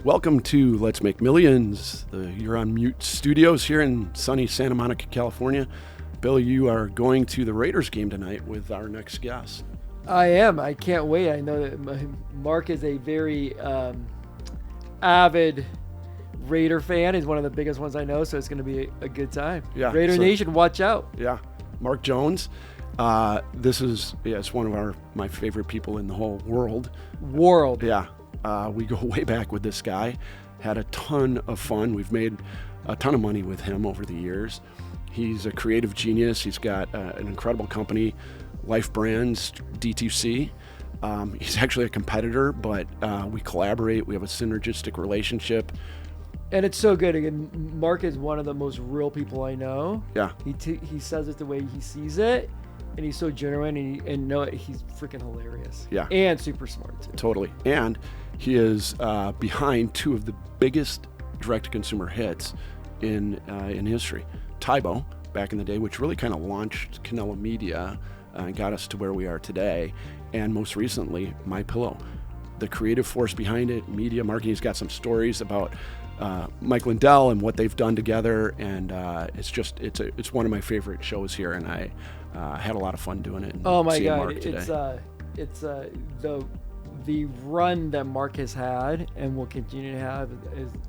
Welcome to Let's Make Millions, the You're on Mute studios here in sunny Santa Monica, California. Bill, you are going to the Raiders game tonight with our next guest. I am. I can't wait. I know that Mark is a very avid Raider fan. He's one of the biggest ones I know, so it's going to be a good time. Yeah, Raider Nation, watch out. Yeah. Mark Jones. It's one of my favorite people in the whole world. Yeah. We go way back with this guy. Had a ton of fun. We've made a ton of money with him over the years. He's a creative genius. He's got an incredible company, Life Brands, DTC. He's actually a competitor, but we collaborate. We have a synergistic relationship. And it's so good. Again, Mark is one of the most real people I know. Yeah. He says it the way he sees it, and he's so genuine, and he's freaking hilarious. Yeah. And super smart, too. Totally. And he is behind two of the biggest direct-to-consumer hits in history. Tae Bo, back in the day, which really kind of launched Canelo Media and got us to where we are today. And most recently, My Pillow, the creative force behind it, media marketing. He's got some stories about Mike Lindell and what they've done together, and it's one of my favorite shows here, and I had a lot of fun doing it. And oh my seeing God, Mark today. it's the run that Mark has had and will continue to have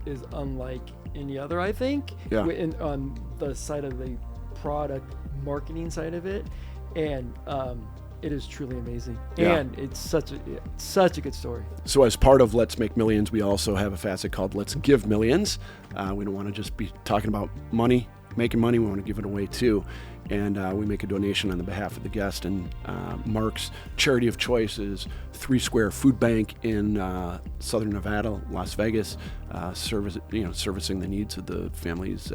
is unlike any other, I think. Yeah. On the side of the product marketing side of it, and it is truly amazing. Yeah. And it's such a good story. So as part of Let's Make Millions, we also have a facet called Let's Give Millions. We don't want to just be talking about money, making money. We want to give it away too. And we make a donation on the behalf of the guest. And Mark's charity of choice is 3 Square Food Bank in Southern Nevada, Las Vegas, servicing the needs of the families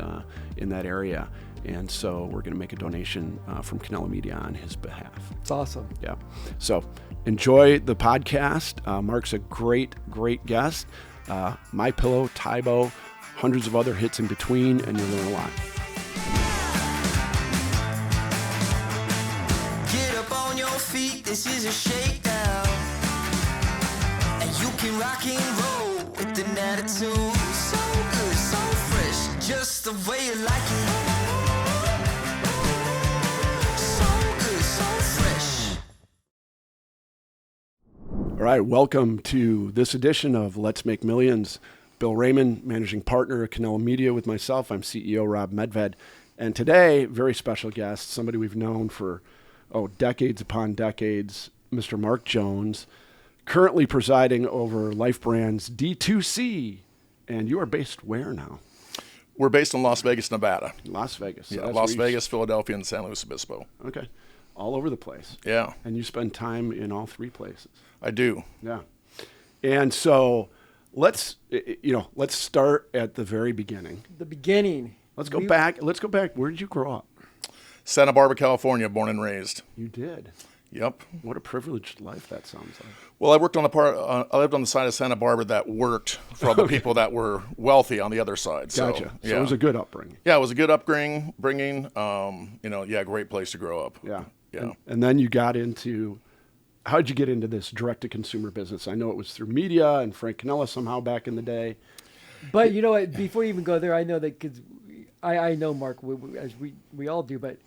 in that area. And so we're going to make a donation from Canelo Media on his behalf. It's awesome. Yeah. So enjoy the podcast. Mark's a great guest. My Pillow, Tae Bo, hundreds of other hits in between, and you'll learn a lot. Get up on your feet, this is a shakedown. And you can rock and roll with an attitude. So good, so fresh, just the way you like it. All right, welcome to this edition of Let's Make Millions. Bill Raymond, managing partner at Canelo Media with myself. I'm CEO Rob Medved. And today, very special guest, somebody we've known for decades upon decades, Mr. Mark Jones, currently presiding over Life Brands D2C. And you are based where now? We're based in Las Vegas, Nevada. Las Vegas. So yeah, Las Vegas, Philadelphia, and San Luis Obispo. Okay. All over the place. Yeah. And you spend time in all 3 places. I do. Yeah. And so let's start at the very beginning. The beginning. Let's go back. Where did you grow up? Santa Barbara, California, born and raised. You did. Yep. What a privileged life that sounds like. Well, I lived on the side of Santa Barbara that worked for other people that were wealthy on the other side. Gotcha. So it was a good upbringing. Yeah, it was a good upbringing. Great place to grow up. Yeah. Yeah. And then you got into. How'd you get into this direct-to-consumer business? I know it was through media and Frank Canella somehow back in the day. But you know what? Before you even go there, I know that because I know Mark, as we all do. But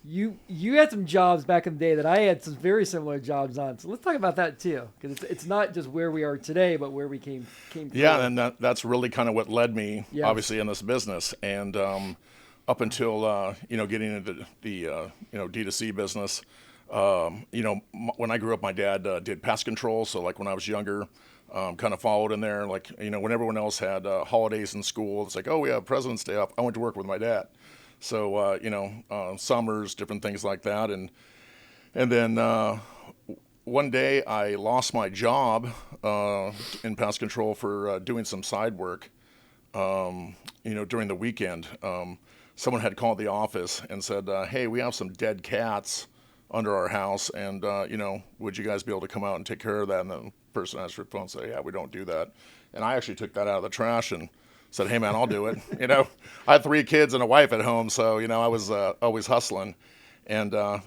you had some jobs back in the day that I had some very similar jobs on. So let's talk about that too, because it's not just where we are today, but where we came from. Yeah, and that's really kind of what led me, obviously, in this business. And up until getting into the D2C business. When I grew up, my dad did pest control. So like when I was younger, kind of followed in there, when everyone else had holidays in school, it's like, oh, we have President's Day off. I went to work with my dad. So, summers, different things like that. And then one day I lost my job in pest control for doing some side work, during the weekend. Someone had called the office and said, hey, we have some dead cats under our house, and would you guys be able to come out and take care of that? And the person answered the phone and said, yeah, we don't do that. And I actually took that out of the trash and said, hey man, I'll do it. I had 3 kids and a wife at home, so I was always hustling. And I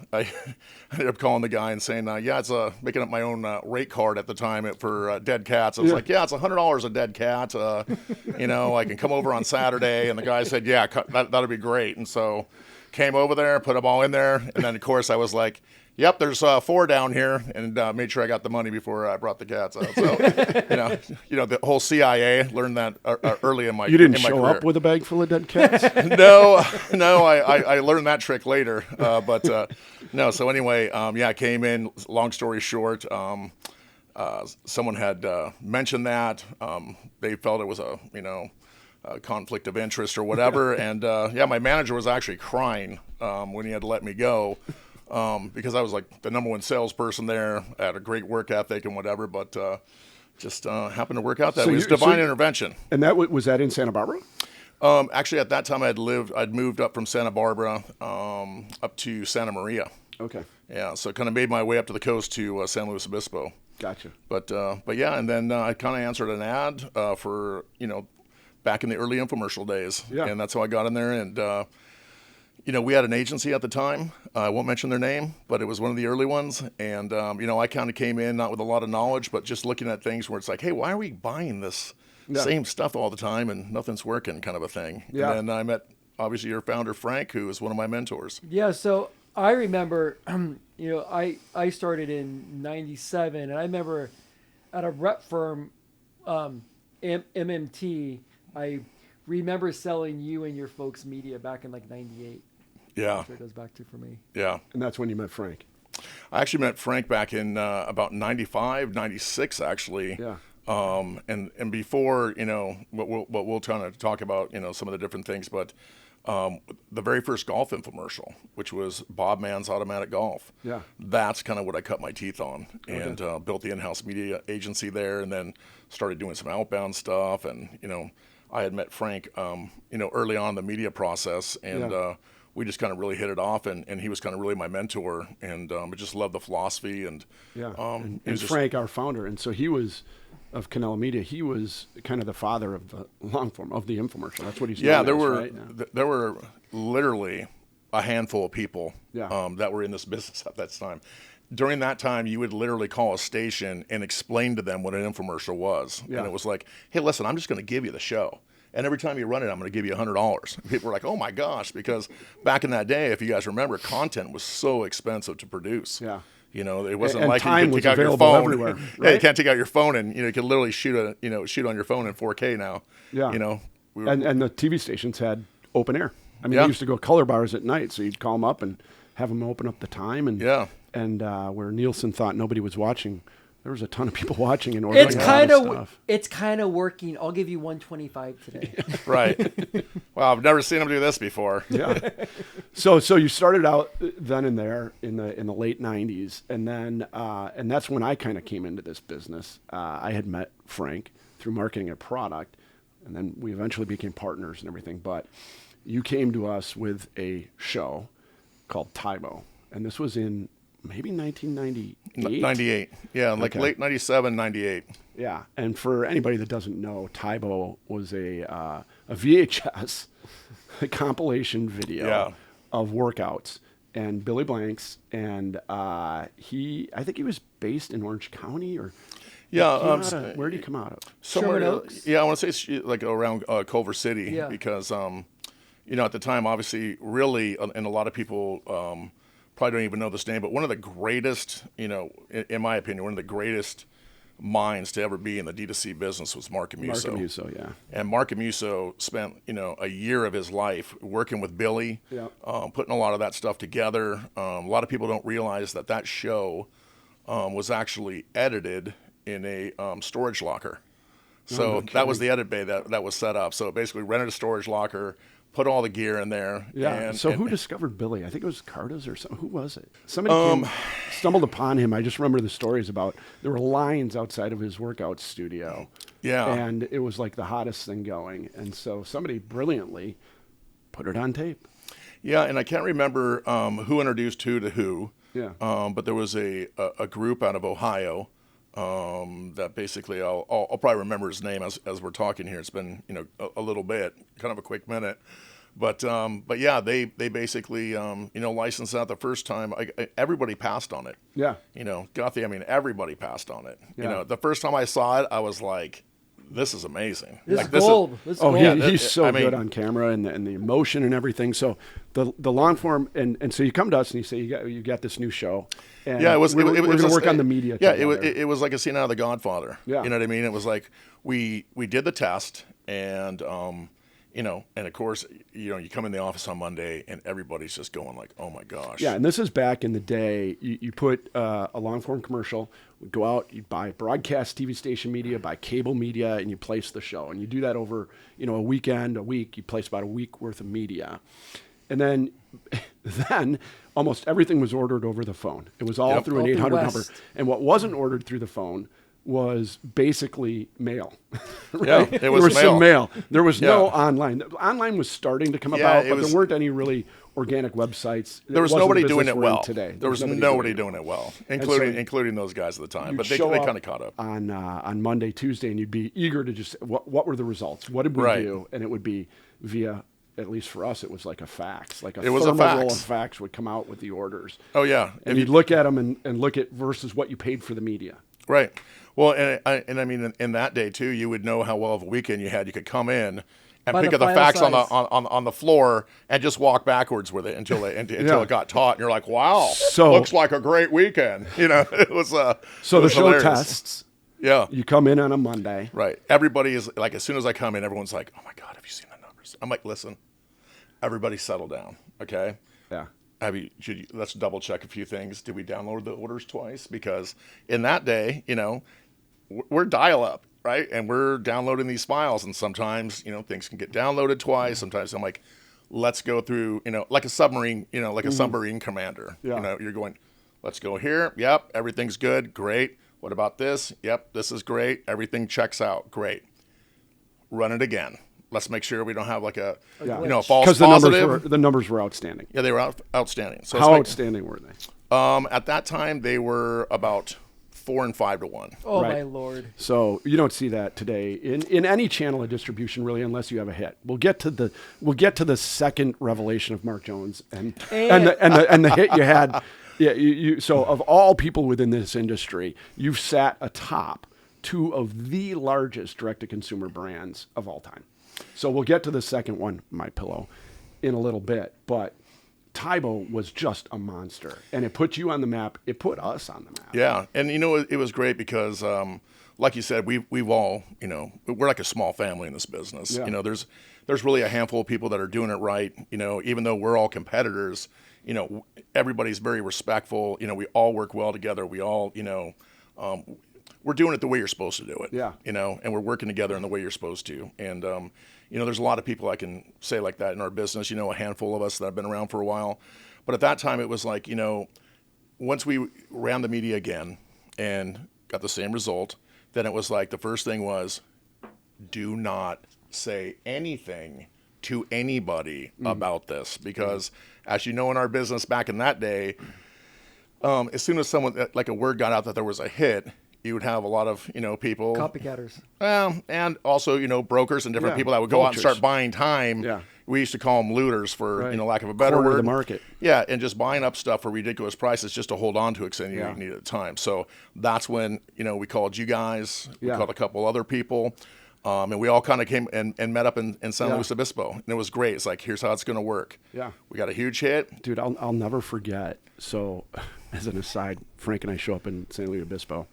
ended up calling the guy and saying, yeah, it's making up my own rate card at the time for dead cats. I was like, yeah, it's $100 a dead cat. I can come over on Saturday. And the guy said, yeah, that'd be great. And so came over there, put them all in there. And then, of course, I was like, yep, there's 4 down here, and made sure I got the money before I brought the cats out. So, the whole CIA learned that early in my career. You didn't show up with a bag full of dead cats? No, I learned that trick later. No. So anyway, I came in. Long story short, someone had mentioned that they felt it was a conflict of interest or whatever, and my manager was actually crying when he had to let me go. Because I was like the number 1 salesperson there, I had a great work ethic and whatever, but just happened to work out that way. It was divine intervention. And that was that in Santa Barbara? Actually, at that time, I'd moved up from Santa Barbara up to Santa Maria. Okay. Yeah, so kind of made my way up to the coast to San Luis Obispo. Gotcha. But yeah, and then I kind of answered an ad for back in the early infomercial days, and that's how I got in there. And we had an agency at the time. I won't mention their name, but it was one of the early ones. And, I kind of came in not with a lot of knowledge, but just looking at things where it's like, hey, why are we buying this same stuff all the time and nothing's working kind of a thing. Yeah. And then I met, obviously, your founder, Frank, who is one of my mentors. Yeah, so I remember, I started in 97, and I remember at a rep firm, MMT, I remember selling you and your folks' media back in like 98. Yeah. That's what it goes back to for me. Yeah. And that's when you met Frank. I actually met Frank back in about 95, 96, actually. Yeah. And before, what we'll kind of talk about, some of the different things, but the very first golf infomercial, which was Bob Mann's Automatic Golf. Yeah. That's kind of what I cut my teeth on, and built the in-house media agency there, and then started doing some outbound stuff. And, I had met Frank, early on in the media process, and we just kind of really hit it off, and he was kind of really my mentor, and I just loved the philosophy. And and Frank, our founder, and so he was of Canela Media. He was kind of the father of the long form of the infomercial. That's what he's known there as, were right? There were literally a handful of people that were in this business at that time. During that time, you would literally call a station and explain to them what an infomercial was, and it was like, hey, listen, I'm just going to give you the show. And every time you run it, I'm going to give you $100. People were like, oh, my gosh, because back in that day, if you guys remember, content was so expensive to produce. Yeah. It wasn't and like time you could was take out your available phone. Everywhere, right? Yeah, you can't take out your phone and you can literally shoot on your phone in 4K now. Yeah. And the TV stations had open air. I mean, we used to go color bars at night, so you'd call them up and have them open up the time. And where Nielsen thought nobody was watching, there was a ton of people watching and ordering stuff. It's kind of working. I'll give you 125 today. Right. Well, I've never seen them do this before. Yeah. So you started out then and there in the late 90s, and then and that's when I kind of came into this business. I had met Frank through marketing a product, and then we eventually became partners and everything. But you came to us with a show called Tae Bo, and this was in maybe 1998? 98. Yeah, like late 97, 98. Yeah, and for anybody that doesn't know, Tae Bo was a VHS compilation video of workouts. And Billy Blanks, and I think he was based in Orange County, or where did he come out of? Sherman Oaks? Yeah, I want to say like around Culver City, because at the time, obviously, really, and a lot of people probably don't even know this name, but one of the greatest, in my opinion, one of the greatest minds to ever be in the D2C business was Mark Amuso. Mark Amuso, yeah. And Mark Amuso spent, a year of his life working with Billy, putting a lot of that stuff together. A lot of people don't realize that show was actually edited in a storage locker. So that was the edit bay that was set up. So it basically rented a storage locker, put all the gear in there. Yeah. Who discovered Billy? I think it was Cartas or something. Who was it? Somebody stumbled upon him. I just remember the stories about there were lines outside of his workout studio. Yeah. And it was like the hottest thing going. And so somebody brilliantly put it on tape. Yeah, and I can't remember who introduced who to who. Yeah. But there was a group out of Ohio that basically I'll probably remember his name as we're talking here. It's been a little bit, kind of a quick minute, But yeah, they basically licensed out the first time. Everybody passed on it. Yeah. Gothy, I mean, everybody passed on it. Yeah. The first time I saw it, I was like, this is amazing. This is gold. He's so good on camera and the emotion and everything. So the long form, and so you come to us and you say you got this new show. And yeah, we're going to work on the media. Yeah, together. it was like a scene out of The Godfather. Yeah. You know what I mean? It was like we did the test, and and of course, you come in the office on Monday and everybody's just going like, oh my gosh. Yeah, and this is back in the day. You put a long form commercial, go out, you buy broadcast TV station media, buy cable media, and you place the show. And you do that over, a weekend, a week. You place about a week worth of media. And then almost everything was ordered over the phone. It was all through an 800 number. And what wasn't ordered through the phone was basically mail. Right? Yeah, There was mail. some mail. There was no online. Online was starting to come about, but was, there weren't any really organic websites. There was nobody doing it well today. There was nobody doing it well, including those guys at the time. But they kind of caught up on Monday, Tuesday, and you'd be eager to just what were the results? What did we do? And it would be via. At least for us, it was like a fax. Like it was a fax. Roll of fax would come out with the orders. Oh yeah, and you'd look at them and look at versus what you paid for the media. Right. Well, and I mean, in that day too, you would know how well of a weekend you had. You could come in and pick up the fax on the floor and just walk backwards with it until it got taut. And you're like, wow, looks like a great weekend. It was so it the was show hilarious. Tests. Yeah. You come in on a Monday. Right. Everybody is like, as soon as I come in, everyone's like, oh my God, have you seen the numbers? I'm like, listen, everybody settle down. Okay. Yeah. Let's double check a few things. Did we download the orders twice? Because in that day, we're dial up, right? And we're downloading these files, and sometimes, things can get downloaded twice. Sometimes I'm like, let's go through, like a submarine, like a submarine commander. Yeah. You're going, let's go here. Yep, everything's good. Great. What about this? Yep, this is great. Everything checks out. Great. Run it again. Let's make sure we don't have like a false positive. Because the numbers were outstanding. Yeah, they were outstanding. So how outstanding were they? At that time, they were about 4 and 5 to 1. Oh my Lord! So you don't see that today in any channel of distribution, really, unless you have a hit. We'll get to the second revelation of Mark Jones and the hit you had. Yeah, so of all people within this industry, you've sat atop 2 of the largest direct-to-consumer brands of all time. So we'll get to the second one, MyPillow, in a little bit. But Tae Bo was just a monster, and it put you on the map. It put us on the map. Yeah, and it was great because, like you said, we've all, we're like a small family in this business. Yeah. There's really a handful of people that are doing it right. Even though we're all competitors, everybody's very respectful. We all work well together. We all, we're doing it the way you're supposed to do it. Yeah. And we're working together in the way you're supposed to. And, there's a lot of people I can say like that in our business, a handful of us that have been around for a while. But at that time, it was like, once we ran the media again and got the same result, then it was like the first thing was do not say anything to anybody about this. Because as you know, in our business back in that day, as soon as someone, like a word got out that there was a hit, you would have a lot of, people. Copycatters. And also, brokers and different people that would go out and start buying time. Yeah. We used to call them looters for, lack of a better Corner word. the market. Yeah, and just buying up stuff for ridiculous prices just to hold on to it because you needed the time. So that's when, we called you guys. We called a couple other people. And we all kind of came and met up in San Luis Obispo. And it was great. It's like, here's how it's going to work. Yeah. We got a huge hit. Dude, I'll never forget. So, as an aside, Frank and I show up in San Luis Obispo.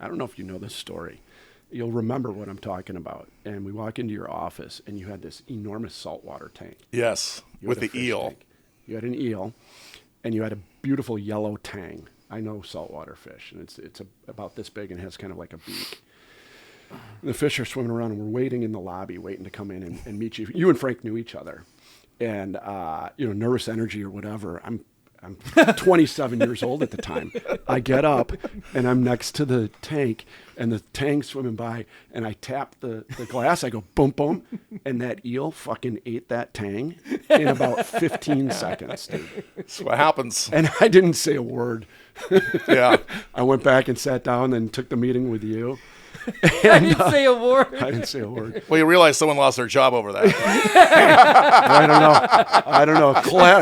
I don't know if you know this story. You'll remember what I'm talking about. And we walk into your office, and you had this enormous saltwater tank. Yes, with the eel. Tank. You had an eel, and you had a beautiful yellow tang. I know saltwater fish, and it's about this big and has kind of like a beak. And the fish are swimming around, and we're waiting in the lobby, waiting to come in and meet you. You and Frank knew each other, and nervous energy or whatever. I'm 27 years old at the time. I get up, and I'm next to the tank, and the tank's swimming by, and I tap the glass. I go, boom, boom, and that eel fucking ate that tang in about 15 seconds, dude. That's what happens. And I didn't say a word. Yeah. I went back and sat down and took the meeting with you. I didn't say a word. I didn't say a word. Well, you realize someone lost their job over that. I don't know.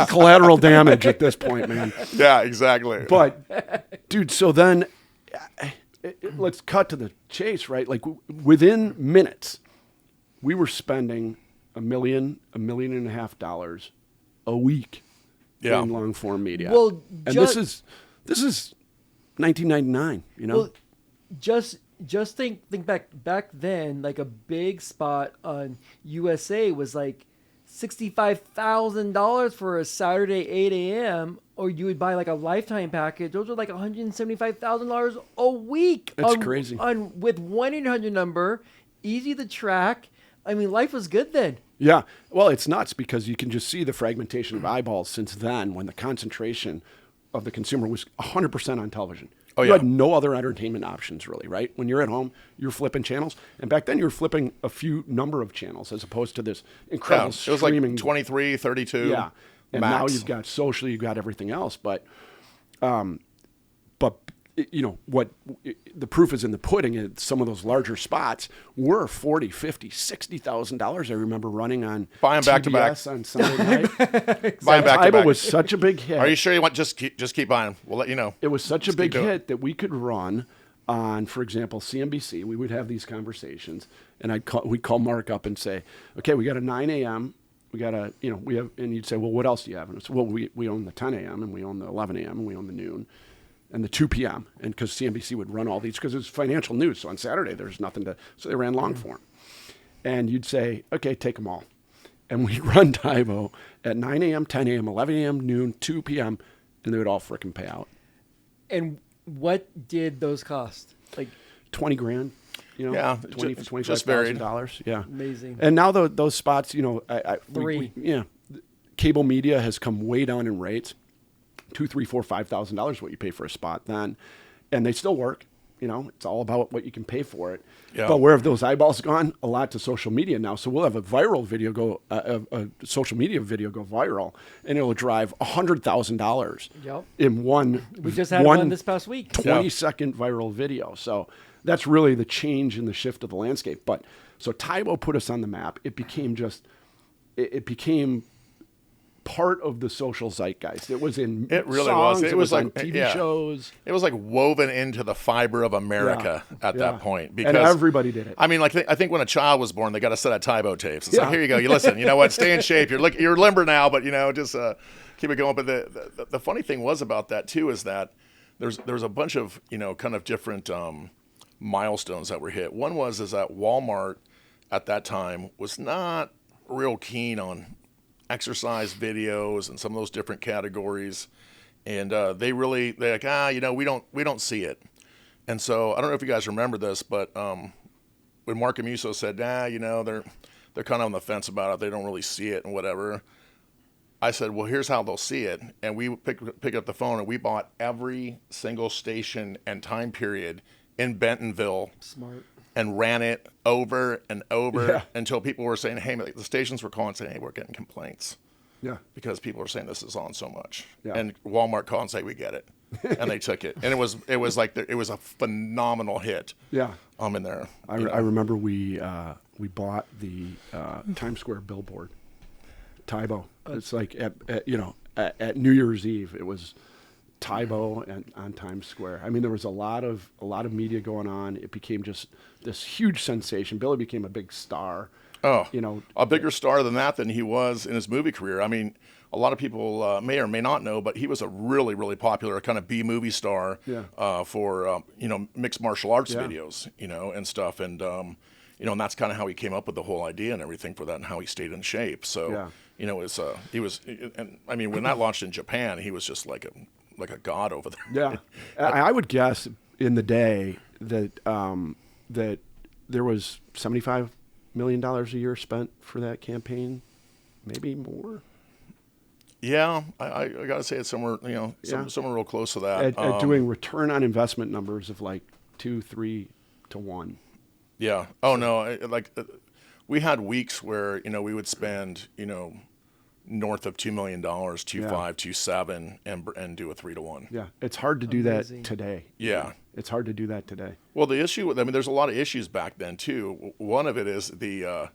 Collateral damage at this point, man. Yeah, exactly. But, dude, so then let's cut to the chase, right? Like within minutes, we were spending $1 million and a half a week in long form media. Well, and this is 1999. You know, well, just think back then. Like a big spot on USA was like $65,000 for a Saturday 8 a.m. Or you would buy like a lifetime package. Those are like $175,000 a week. That's crazy. With 1-800 number, easy to track. I mean, life was good then. Yeah. Well, it's nuts because you can just see the fragmentation of eyeballs since then when the concentration of the consumer was 100% on television. Oh, you yeah. had no other entertainment options really, right? When you're at home, you're flipping channels. And back then you were flipping a few number of channels as opposed to this incredible It was like streaming. 23, 32. Yeah. And max. now you've got social, you've got everything else. But you know, the proof is in the pudding. Some of those larger spots were $40,000, $50,000, $60,000. I remember running on Buy 'em back to back. TBS on Sunday night. Buy 'em back to Tybo back. was such a big hit. Are you sure you want just keep buying them? We'll let you know. It was such a Just big keep doing it. hit that we could run on, for example, CNBC. We would have these conversations, and we'd call Mark up and say, "Okay, we got a 9 a.m. We got a, you know, we have," and you'd say, "Well, what else do you have?" And it's, "Well, we own the 10 a.m. and we own the 11 a.m. and we own the noon." And the 2 p.m. And because CNBC would run all these, because it was financial news. So on Saturday, there's nothing to, so they ran long form. And you'd say, okay, take them all. And we'd run Tybo at 9 a.m., 10 a.m., 11 a.m., noon, 2 p.m., and they would all frickin' pay out. And what did those cost? Like $20,000, you know, Yeah, just varied. $25,000. Yeah. Amazing. And now those spots, you know, Three. Cable media has come way down in rates. $2,000, $3,000, $5,000 what you pay for a spot then, and they still work. You know, it's all about what you can pay for it. Yeah. But where have those eyeballs gone? A lot to social media now. So we'll have a viral video go, a social media video go viral, and it'll drive $100,000 Yep. in one. We just had one this past week. 20-second viral video. So that's really the change in the shift of the landscape. But so Tybo put us on the map. It became it became part of the social zeitgeist. It was in It really songs, was. it was like on TV shows. It was like woven into the fiber of America at that point. Because and everybody did it. I mean, like I think when a child was born, they got a set of Tybo tapes. It's Yeah. like, here you go. You listen. You know what? Stay in shape. You're limber now, but you know, just keep it going. But the funny thing was about that too is that there's a bunch of, you know, kind of different milestones that were hit. One is that Walmart at that time was not real keen on exercise videos and some of those different categories, and they're like, you know, we don't see it. And so I don't know if you guys remember this, but when Mark Amuso said, you know, they're kind of on the fence about it, they don't really see it and whatever, I said, well, here's how they'll see it. And we pick up the phone and we bought every single station and time period in Bentonville. Smart. And ran it over and over until people were saying, hey, the stations were calling saying, hey, we're getting complaints. Yeah. Because people were saying this is on so much. Yeah. And Walmart called and say, we get it. And they took it. And it was a phenomenal hit. Yeah. In there. I remember we bought the Times Square billboard, Tybo. It's like at New Year's Eve, it was Tybo and on Times Square. I mean, there was a lot of media going on. It became just this huge sensation. Billy became a big star. Oh, you know, a bigger star than he was in his movie career. I mean, a lot of people may or may not know, but he was a really, really popular kind of B-movie star for mixed martial arts videos, you know, and stuff. And and that's kind of how he came up with the whole idea and everything for that, and how he stayed in shape. So you know, and I mean, when that launched in Japan, he was just like a god over there. Yeah, I would guess in the day that that there was $75 million a year spent for that campaign, maybe more. Yeah, I got to say it's somewhere, you know, somewhere real close to that. At doing return on investment numbers of like 2-3 to 1. Yeah. Oh no, we had weeks where, you know, we would spend, you know, north of $2 million, 2.5, 2.7, and do a 3-to-1. Yeah, it's hard to do Amazing. that today. Yeah. It's hard to do that today. Well, the issue with, I mean, there's a lot of issues back then too. One of it is the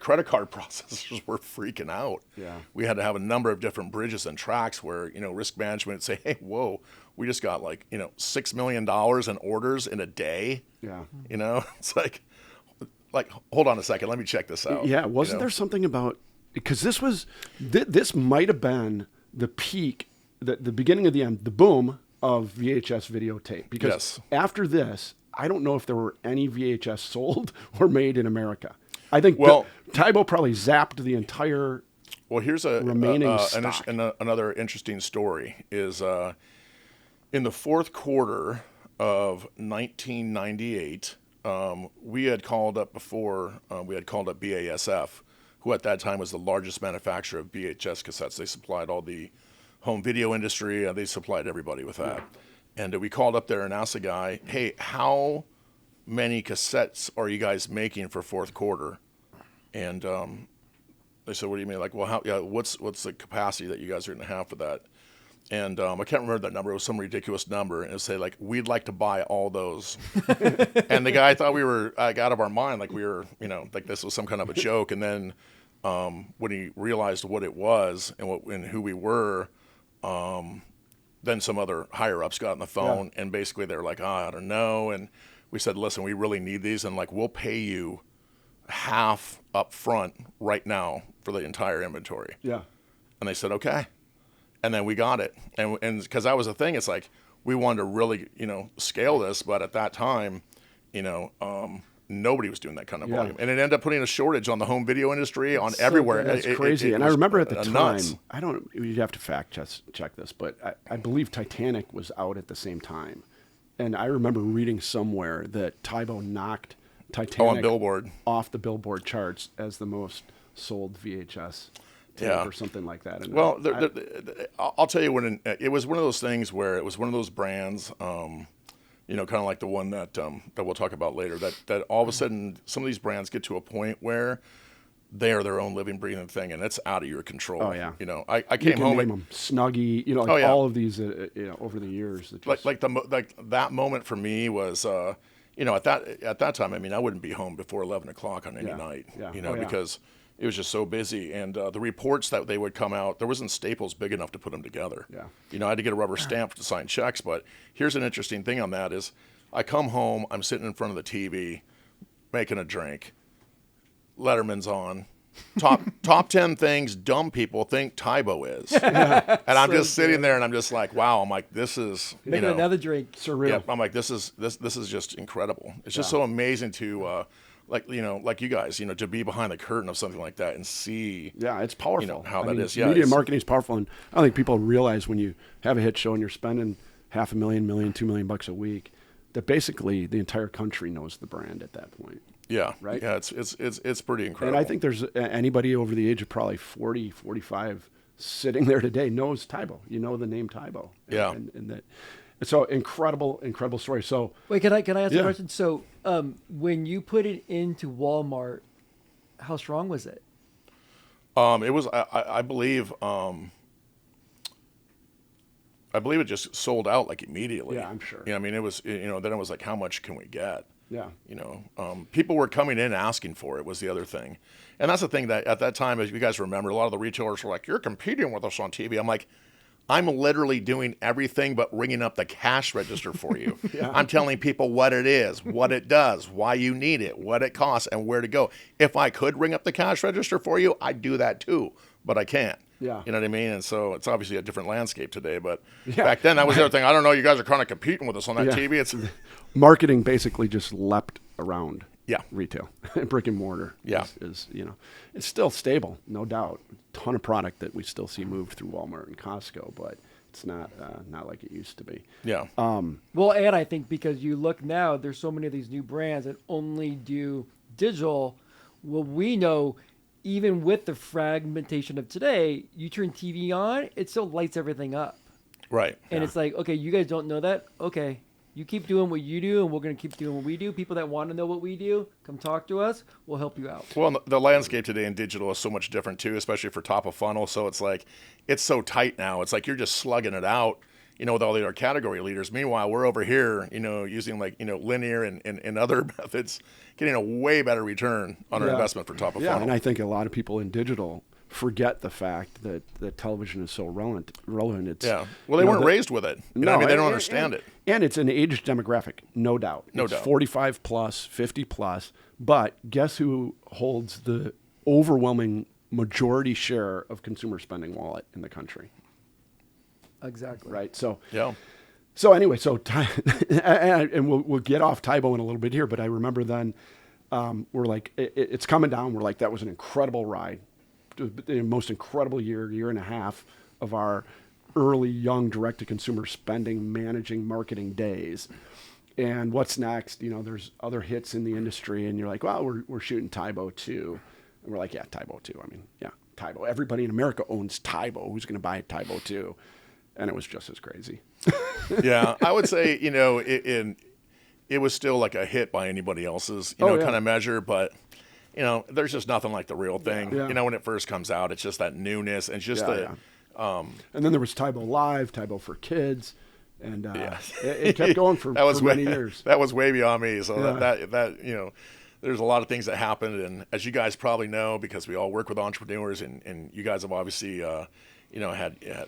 credit card processors were freaking out. Yeah. We had to have a number of different bridges and tracks where, risk management would say, hey, whoa, we just got like, $6 million in orders in a day. Yeah. It's like, hold on a second, let me check this out. Yeah, wasn't there something about, because this might have been the peak, the beginning of the end, the boom of VHS videotape. Because Yes. after this, I don't know if there were any VHS sold or made in America. I think Tae Bo probably zapped the entire here's remaining stock. Another interesting story is in the fourth quarter of 1998, we had called up BASF, who at that time was the largest manufacturer of VHS cassettes. They supplied all the home video industry. They supplied everybody with that. And we called up there and asked the guy, hey, how many cassettes are you guys making for fourth quarter? And they said, what do you mean? Like, well, what's the capacity that you guys are going to have for that? And I can't remember that number. It was some ridiculous number. And it would say, like, we'd like to buy all those. And the guy thought we were out of our mind, like we were, like this was some kind of a joke. And then when he realized what it was and who we were, then some other higher-ups got on the phone. And basically they were like, I don't know. And we said, listen, we really need these. And, like, we'll pay you half up front right now for the entire inventory. Yeah. And they said, okay. And then we got it. And because that was the thing, it's like we wanted to really, scale this. But at that time, nobody was doing that kind of volume. And it ended up putting a shortage on the home video industry, on everywhere. That's crazy. And I remember at the time, nuts. You'd have to fact check this, but I believe Titanic was out at the same time. And I remember reading somewhere that Tae Bo knocked Titanic on Billboard off the Billboard charts as the most sold VHS tape or something like that. And well, I'll tell you it was one of those things where it was one of those brands, kind of like the one that we'll talk about later, that all of a sudden some of these brands get to a point where they are their own living, breathing thing, and it's out of your control. Oh yeah. I came home name them. Snuggie, all of these, over the years. Like that moment for me was, at that time, I mean, I wouldn't be home before 11 o'clock on any night, because it was just so busy. And the reports that they would come out, there wasn't staples big enough to put them together. Yeah. I had to get a rubber stamp to sign checks. But here's an interesting thing on that is I come home, I'm sitting in front of the TV, making a drink. Letterman's on. Top 10 things dumb people think Tae Bo is. And I'm just sitting there and I'm just like, wow, I'm like, this is, Making another drink. Surreal. Yeah, I'm like, this is just incredible. It's just so amazing to, like you guys, to be behind the curtain of something like that and see. Yeah, it's powerful. How that is. Yeah, media marketing is powerful. And I don't think people realize when you have a hit show and you're spending $500,000, $2 million a week, that basically the entire country knows the brand at that point. Yeah. Right. Yeah. It's pretty incredible. And I think there's anybody over the age of probably 40, 45 sitting there today knows Tae Bo. The name Tae Bo. Yeah. And that. So incredible story. So wait, can I ask a question? So when you put it into Walmart, how strong was it? It was, I believe it just sold out like immediately. Yeah, I'm sure. I mean, it was, then it was like, how much can we get? Yeah. People were coming in asking for it was the other thing. And that's the thing that at that time, as you guys remember, a lot of the retailers were like, you're competing with us on TV. I'm like, I'm literally doing everything but ringing up the cash register for you. I'm telling people what it is, what it does, why you need it, what it costs, and where to go. If I could ring up the cash register for you, I'd do that too, but I can't. Yeah. You know what I mean? And so it's obviously a different landscape today, but back then that was the other thing. I don't know, you guys are kind of competing with us on that TV. It's marketing basically just leapt around retail. Brick and mortar is it's still stable, no doubt. Ton of product that we still see moved through Walmart and Costco, but it's not like it used to be. Yeah. Well, and I think because you look now, there's so many of these new brands that only do digital. Well, we know even with the fragmentation of today, you turn TV on, it still lights everything up. Right. And it's like, okay, you guys don't know that? Okay. You keep doing what you do, and we're going to keep doing what we do. People that want to know what we do, come talk to us. We'll help you out. Well, the landscape today in digital is so much different too, especially for top of funnel. So it's like, it's so tight now. It's like you're just slugging it out, with all the other category leaders. Meanwhile, we're over here, using linear and other methods, getting a way better return on our investment for top of funnel. Yeah, and I think a lot of people in digital forget the fact that television is so relevant. It's, well, they weren't raised with it. No, they don't understand it. And it's an age demographic, no doubt. It's 45 plus, 50 plus. But guess who holds the overwhelming majority share of consumer spending wallet in the country? Exactly. Right. So yeah. So anyway, and we'll get off Tae Bo in a little bit here, but I remember then we're like, it's coming down. We're like, that was an incredible ride. The most incredible year and a half of our early young direct-to-consumer spending, managing, marketing days. And what's next? There's other hits in the industry, and you're like, well, we're shooting Tae Bo 2. And we're like, yeah, Tae Bo 2. I mean, yeah, Tae Bo. Everybody in America owns Tae Bo. Who's going to buy Tae Bo 2? And it was just as crazy. Yeah, I would say, it was still like a hit by anybody else's, kind of measure, but there's just nothing like the real thing. Yeah. When it first comes out, it's just that newness. And it's just and then there was Tae Bo Live, Tae Bo for Kids, and it kept going for many years. That was way beyond me. So that there's a lot of things that happened, and as you guys probably know, because we all work with entrepreneurs, and you guys have obviously had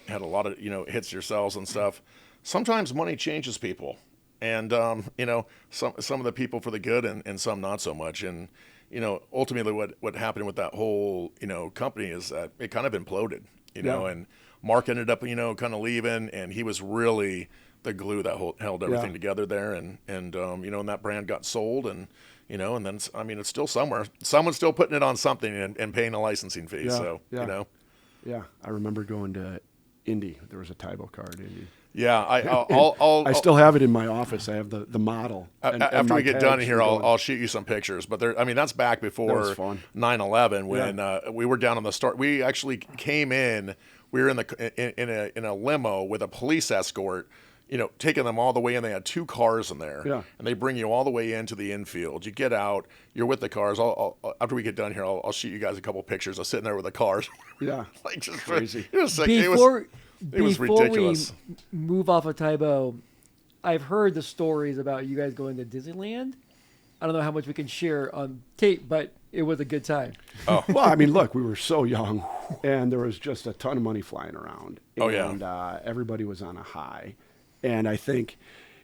a lot of hits yourselves and stuff. Sometimes money changes people, and some of the people for the good, and some not so much. And ultimately what happened with that whole, company is that it kind of imploded, and Mark ended up, kind of leaving, and he was really the glue that held everything together there. And and that brand got sold, and then, it's still somewhere. Someone's still putting it on something and paying a licensing fee. Yeah, I remember going to Indy. There was a Tae Bo car at Indy. Yeah, I still have it in my office. I have the model. After we get done here, I'll shoot you some pictures. But that's back before 9/11 when we were down on the start. We actually came in. We were in a limo with a police escort, taking them all the way in. They had 2 cars in there, and they bring you all the way into the infield. You get out, you're with the cars. After we get done here, I'll shoot you guys a couple pictures of sitting there with the cars. Yeah, like just crazy. It was like, it was ridiculous. Before we move off of Tae Bo, I've heard the stories about you guys going to Disneyland. I don't know how much we can share on tape, but it was a good time. Oh. Well, I mean, look, we were so young, and there was just a ton of money flying around. And everybody was on a high. And I think,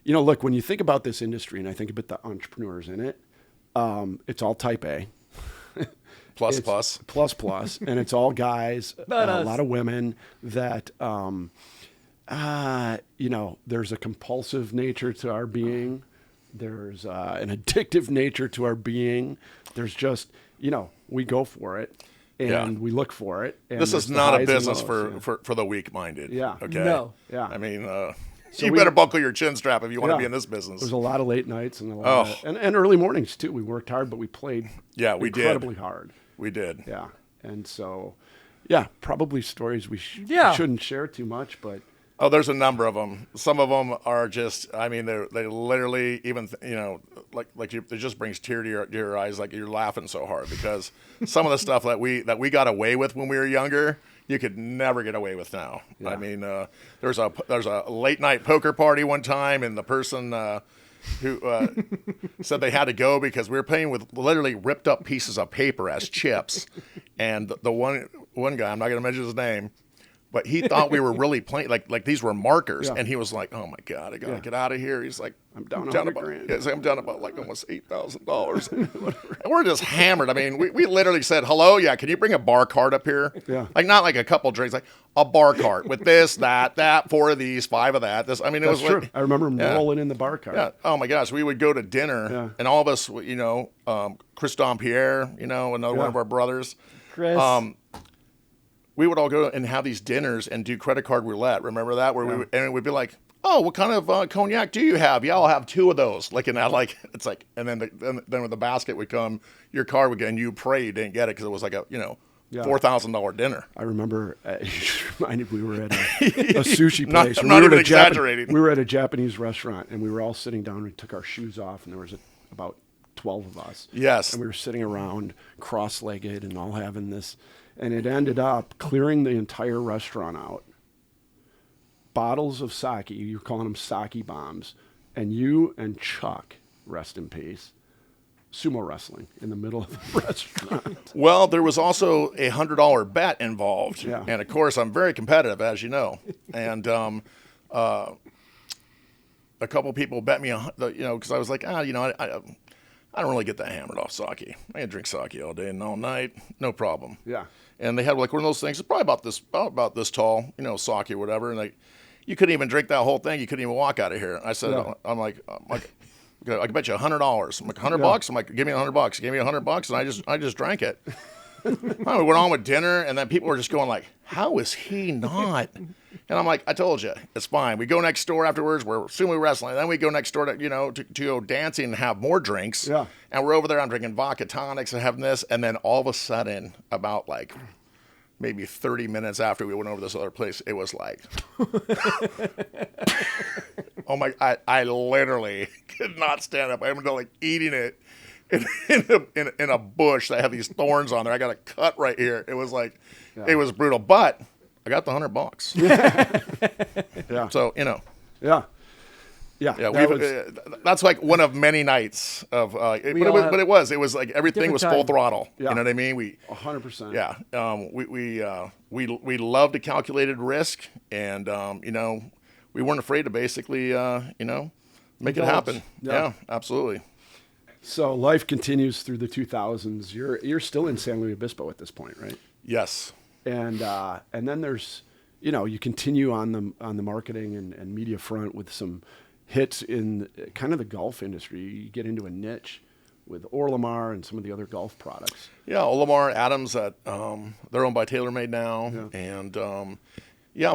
look, when you think about this industry, and I think about the entrepreneurs in it, it's all type A. Plus, and it's all guys, a lot of women that, there's a compulsive nature to our being. There's an addictive nature to our being. There's just, we go for it and we look for it. And this is not a business for the weak-minded. Yeah. Okay. No. Yeah. I mean, you better buckle your chin strap if you want to be in this business. There's a lot of late nights and a lot and early mornings too. We worked hard, but we played incredibly hard. We did. Yeah. And so, probably stories we shouldn't share too much, but. Oh, there's a number of them. Some of them are just, they literally even, it just brings tear to your eyes, like you're laughing so hard, because some of the stuff that we got away with when we were younger, you could never get away with now. Yeah. I mean, there's a late night poker party one time, and the person who said they had to go because we were playing with literally ripped up pieces of paper as chips, and the one guy, I'm not going to mention his name, but he thought we were really playing like these were markers, and he was like, "Oh my God, I gotta get out of here." He's like, I'm down about $100,000. Yeah, I'm down about like almost $8,000, and we're just hammered. I mean, we literally said, "Hello, can you bring a bar cart up here?" Yeah, like not like a couple drinks, like a bar cart with this, that, 4 of these, 5 of that. This, I mean, That's was true. Like, I remember him rolling in the bar cart. Yeah. Oh my gosh, we would go to dinner, and all of us, Chris Dompierre, another one of our brothers, Chris. We would all go and have these dinners and do credit card roulette. Remember that? And we'd be like, "Oh, what kind of cognac do you have?" "Yeah, I'll have 2 of those." Like, and that, like, it's like, and then when the basket would come, your card would get, and you pray you didn't get it because it was like a, $4,000 dinner. I remember, you reminded we were at a sushi place. I'm not even exaggerating. We were at a Japanese restaurant, and we were all sitting down. We took our shoes off, and there was about 12 of us. Yes. And we were sitting around cross-legged and all having this. And it ended up clearing the entire restaurant out. Bottles of sake, you're calling them sake bombs. And you and Chuck, rest in peace, sumo wrestling in the middle of the restaurant. Well, there was also a $100 bet involved. Yeah. And, of course, I'm very competitive, as you know. And a couple people bet me, because I was like, I don't really get that hammered off sake. I can drink sake all day and all night, no problem. Yeah. And they had like one of those things, it's probably about this tall, sake or whatever. And you couldn't even drink that whole thing. You couldn't even walk out of here. I said, Yeah. I'm like, I can bet you $100. I'm like, $100? I'm like, give me $100. Give me $100, and I just drank it. We went on with dinner, and then people were just going like, how is he not? And I'm like, I told you, it's fine. We go next door afterwards. We're sumo wrestling. Then we go next door to go dancing and have more drinks. Yeah. And we're over there. I'm drinking vodka tonics and having this. And then all of a sudden, about like maybe 30 minutes after we went over this other place, it was like, oh my! I literally could not stand up. I ended up like eating it in a bush that had these thorns on there. I got a cut right here. It was like, It was brutal. But I got the $100. Yeah. So, Yeah. Yeah. Yeah, that's like one of many nights of, but it was like everything was full throttle. Yeah. You know what I mean? 100%. Yeah. We loved a calculated risk, and we weren't afraid to basically make it happen. Yeah, absolutely. So life continues through the 2000s. You're still in San Luis Obispo at this point, right? Yes. And then there's, you continue on the marketing and media front with some hits in kind of the golf industry. You get into a niche with Orlamar and some of the other golf products. Yeah, Orlamar, Adams, they're owned by TaylorMade now. Yeah. And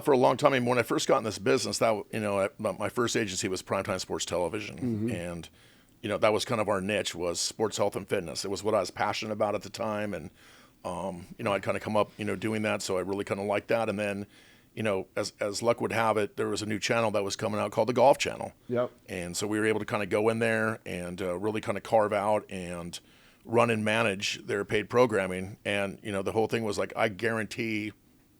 for a long time, I mean, when I first got in this business, my first agency was Primetime Sports Television. Mm-hmm. And, that was kind of our niche, was sports health and fitness. It was what I was passionate about at the time. And, I'd kind of come up, doing that. So I really kind of liked that. And then, as luck would have it, there was a new channel that was coming out called the Golf Channel. Yep. And so we were able to kind of go in there and really kind of carve out and run and manage their paid programming. And, the whole thing was like, I guarantee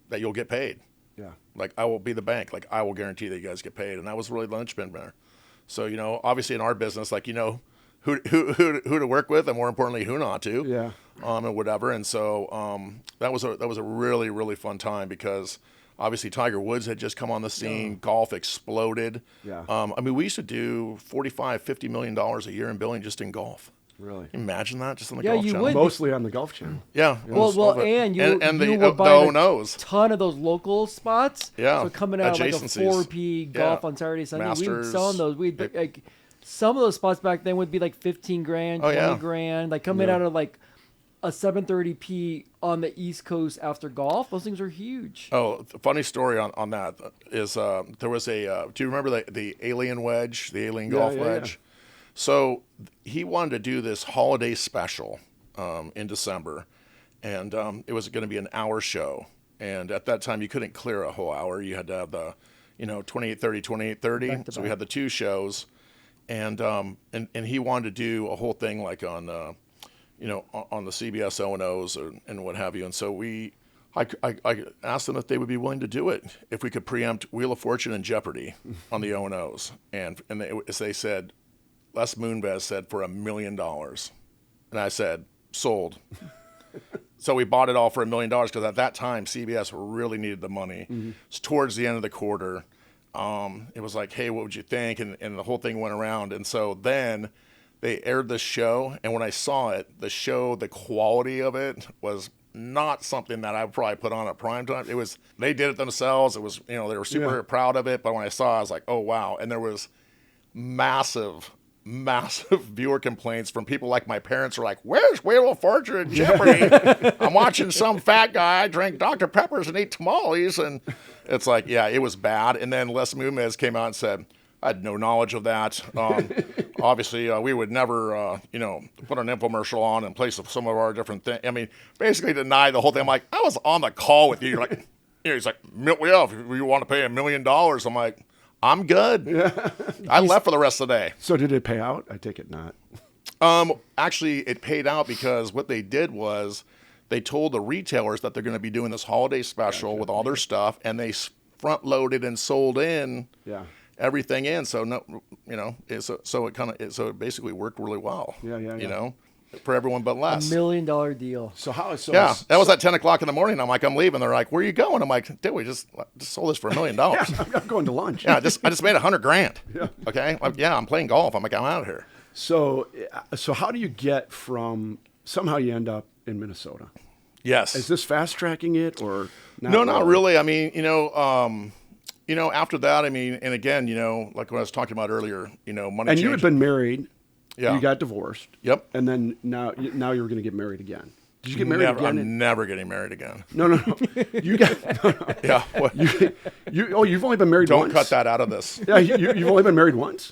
that you'll get paid. Yeah. Like, I will be the bank. Like, I will guarantee that you guys get paid. And that was really the linchpin there. So, obviously in our business, like, who to work with, and more importantly, who not to. Yeah. And whatever. And so that was a really, really fun time, because obviously Tiger Woods had just come on the scene. Yeah. Golf exploded. Yeah. We used to do $45-50 million a year in billing just in golf. Really? Can you imagine that, just on the Golf you Channel? would. Mostly on the Golf Channel. Yeah. Well, and you the were buying O&Os. a ton of those local spots. Yeah. So coming out like a 4P golf on Saturday, Sunday, we'd Masters. selling those. Like some of those spots back then would be like 15 grand, 20 grand. Like coming out of like a 7:30p on the East Coast after golf. Those things are huge. Oh, the funny story on that is there was a. Do you remember the alien wedge, the alien golf wedge? Yeah. So he wanted to do this holiday special in December, and it was going to be an hour show. And at that time, you couldn't clear a whole hour. You had to have the 28:30, 28:30. So we had the two shows, and he wanted to do a whole thing like on on the CBS O&Os and what have you. And so I asked them if they would be willing to do it if we could preempt Wheel of Fortune and Jeopardy on the O&Os. And they said, Les Moonves said, for $1 million. And I said, sold. So we bought it all for $1 million, because at that time CBS really needed the money. Mm-hmm. It's towards the end of the quarter. It was like, hey, what would you think? And the whole thing went around. And so then they aired the show, and when I saw it, the quality of it was not something that I would probably put on at prime time. They did it themselves. It was, they were super proud of it. But when I saw it, I was like, oh, wow. And there was massive viewer complaints from people like my parents were like, where's Wheel of Fortune and Jeopardy? I'm watching some fat guy drink Dr. Peppers and eat tamales. And it's like, yeah, it was bad. And then Les Moonves came out and said, I had no knowledge of that. Obviously, we would never, put an infomercial on in place of some of our different things. I mean, basically deny the whole thing. I'm like, I was on the call with you. You're like, he's like, well, if you want to pay $1 million, I'm like, I'm good. Yeah. I left for the rest of the day. So did it pay out? I take it not. Actually, it paid out because what they did was they told the retailers that they're going to be doing this holiday special with all their stuff, and they front loaded and sold in everything in. So so it basically worked really well. Yeah. For everyone but Les. $1 million deal. So how? So yeah, that was at 10 o'clock in the morning. I'm like, I'm leaving. They're like, where are you going? I'm like, dude, we just sold this for $1 million. I'm going to lunch. Yeah, I just made $100,000. Yeah. Okay. I'm playing golf. I'm like, I'm out of here. So how do you get from somehow you end up in Minnesota? Yes. Is this fast tracking it or not? No, not really. I mean, after that, I mean, and again, like what I was talking about earlier, money. And you had been married. Yeah. You got divorced. Yep. And then now you were going to get married again. Did you get married again? I'm never getting married again. No. You got. No. Yeah. What? You've only been married once? Don't cut that out of this. Yeah. You've only been married once?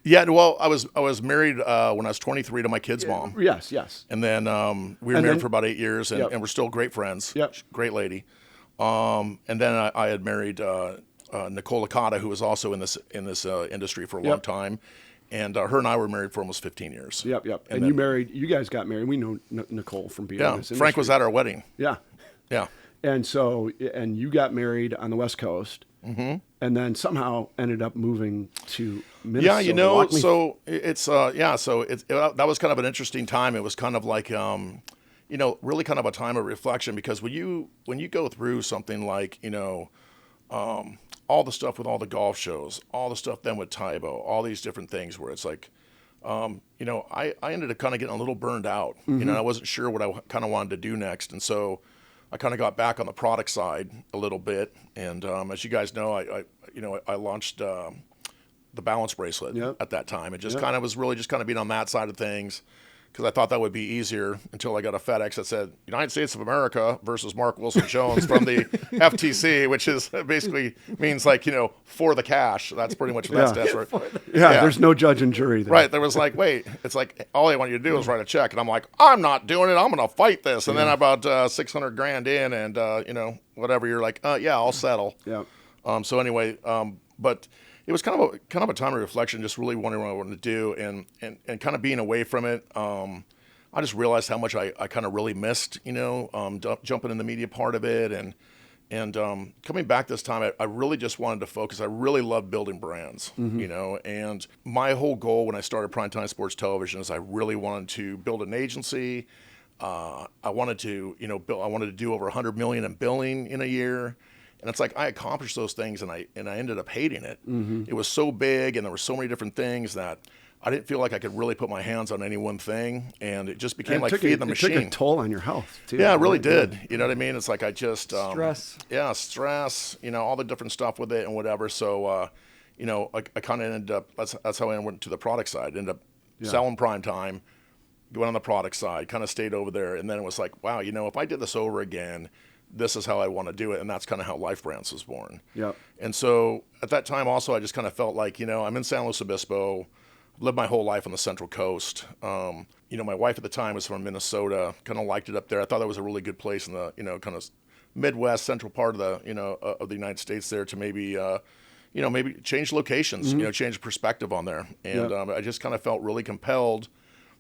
Yeah, well, I was married when I was 23 to my kid's mom. Yes. And then we were married for about 8 years, and we're still great friends. Yep. Great lady. And then I had married Nicole Licata, who was also in this industry for a long time, and her and I were married for almost 15 years. Yep. And then, you guys got married. We know Nicole from being in this industry. Frank was at our wedding. Yeah. And you got married on the West Coast. Mm-hmm. And then somehow ended up moving to Minnesota. Yeah, so it's that was kind of an interesting time. It was kind of like really kind of a time of reflection, because when you go through something like all the stuff with all the golf shows, all the stuff then with Tae Bo, all these different things where it's like I ended up kind of getting a little burned out. Mm-hmm. I wasn't sure what I kind of wanted to do next, and so I kind of got back on the product side a little bit, and as you guys know, I launched the balance bracelet at that time. It just kind of was really just kind of being on that side of things, because I thought that would be easier, until I got a FedEx that said United States of America versus Mark Wilson Jones from the FTC, which is basically means like, for the cash. That's pretty much what that stands for. There's no judge and jury there. Right. There was like, wait, it's like all they want you to do is write a check. And I'm like, I'm not doing it. I'm going to fight this. And then about $600,000 in and, whatever, you're like, I'll settle. Yeah. So anyway, but it was kind of a time of reflection, just really wondering what I wanted to do, and kind of being away from it. I just realized how much I kind of really missed, jumping in the media part of it, and coming back this time, I really just wanted to focus. I really love building brands, and my whole goal when I started Primetime Sports Television is I really wanted to build an agency. I wanted to, I wanted to do over 100 million in billing in a year. And it's like I accomplished those things, and I ended up hating it. Mm-hmm. It was so big, and there were so many different things that I didn't feel like I could really put my hands on any one thing, and it just became like feeding the machine. It took a toll on your health too. Yeah, it really did. You know what I mean? It's like I just stress. Yeah, stress. All the different stuff with it and whatever. So I kind of ended up. That's how I went to the product side. Ended up selling Primetime, going on the product side. Kind of stayed over there, and then it was like, wow, if I did this over again, this is how I want to do it. And that's kind of how Life Brands was born. Yeah. And so at that time also, I just kind of felt like, I'm in San Luis Obispo, lived my whole life on the Central Coast. My wife at the time was from Minnesota, kind of liked it up there. I thought that was a really good place in the, kind of Midwest, central part of the, of the United States there to maybe, maybe change locations, change perspective on there. And I just kind of felt really compelled,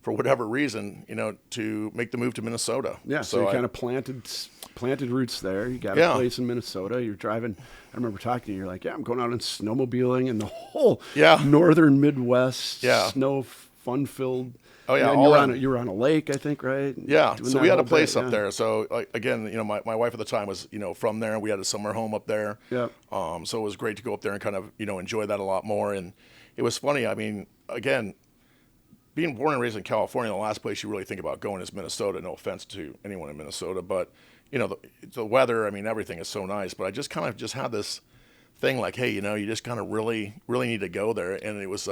for whatever reason, to make the move to Minnesota. Yeah, so you kind of planted roots there. You got a place in Minnesota. You're driving. I remember talking to you. You're like, I'm going out and snowmobiling in the whole northern Midwest, snow fun-filled. Oh yeah, and you were on a lake, I think, right? Yeah, so we had a place up there. So again, my wife at the time was from there, and we had a summer home up there. Yeah. So it was great to go up there and kind of enjoy that a lot more. And it was funny. I mean, again, being born and raised in California, the last place you really think about going is Minnesota. No offense to anyone in Minnesota, but the weather, I mean, everything is so nice. But I just kind of just had this thing like, hey, you just kind of really, really need to go there. And it was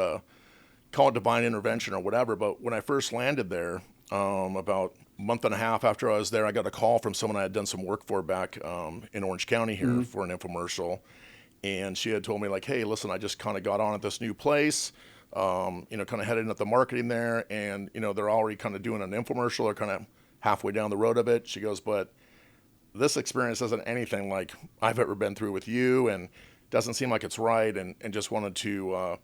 call it divine intervention or whatever. But when I first landed there, about a month and a half after I was there, I got a call from someone I had done some work for back in Orange County here for an infomercial. And she had told me like, hey, listen, I just kind of got on at this new place, kind of heading up the marketing there. And, they're already kind of doing an infomercial. They're kind of halfway down the road of it. She goes, but this experience isn't anything like I've ever been through with you, and doesn't seem like it's right. And just wanted to,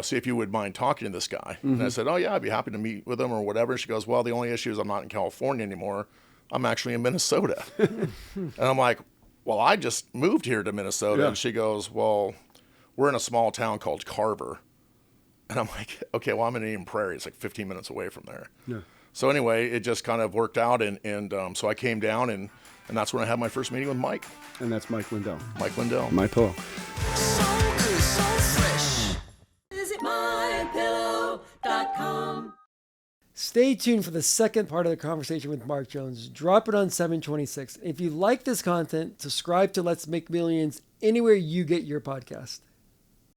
see if you would mind talking to this guy. Mm-hmm. And I said, oh yeah, I'd be happy to meet with him or whatever. She goes, well, the only issue is I'm not in California anymore. I'm actually in Minnesota. And I'm like, well, I just moved here to Minnesota. Yeah. And she goes, well, we're in a small town called Carver. And I'm like, okay, well, I'm in Eden Prairie. It's like 15 minutes away from there. Yeah. So anyway, it just kind of worked out. And so I came down, and that's when I had my first meeting with Mike. And that's Mike Lindell. Mike Lindell. My Pillow. So good, so fresh. Visit mypillow.com. Stay tuned for the second part of the conversation with Mark Jones. Drop it on 726. If you like this content, subscribe to Let's Make Millions anywhere you get your podcast.